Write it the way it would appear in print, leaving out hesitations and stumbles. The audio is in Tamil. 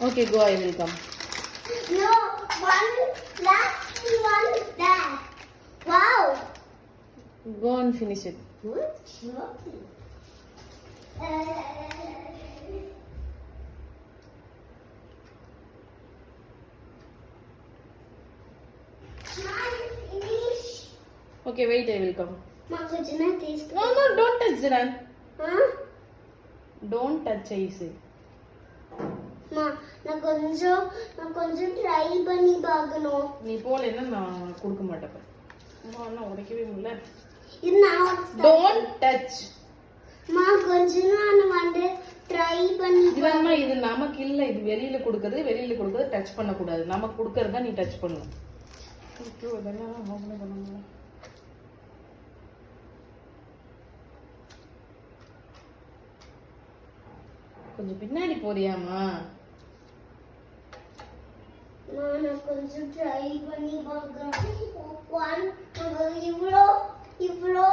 Okay, go. I will come. No, one last one there. Wow. Go and finish it. Good job. Finish. Okay, wait. I will come. Mom, could you not taste? No, don't touch Ziran. Huh? Don't touch, I say. நான் கொஞ்சம் ட்ரை பண்ணி பார்க்கணும். நீ போலேன்னா நான் கொடுக்க மாட்டேன். அம்மா நான் உடைக்கவே முடியல. இது நான் Don't touch. கொஞ்சம் நான் வந்து ட்ரை பண்ணி இல்லம்மா இது நமக்கு இல்ல, இது வெளியில கொடுக்கிறது டச் பண்ண கூடாது. நமக்கு கொடுக்கறத நீ டச் பண்ணணும். ஐயோ இதெல்லாம் ஓபன் பண்ணனும். கொஞ்சம் பின்னாடி போறியாமா? நான் கொஞ்சம் ட்ரை பண்ணி பார்க்கறேன். இவ்ளோ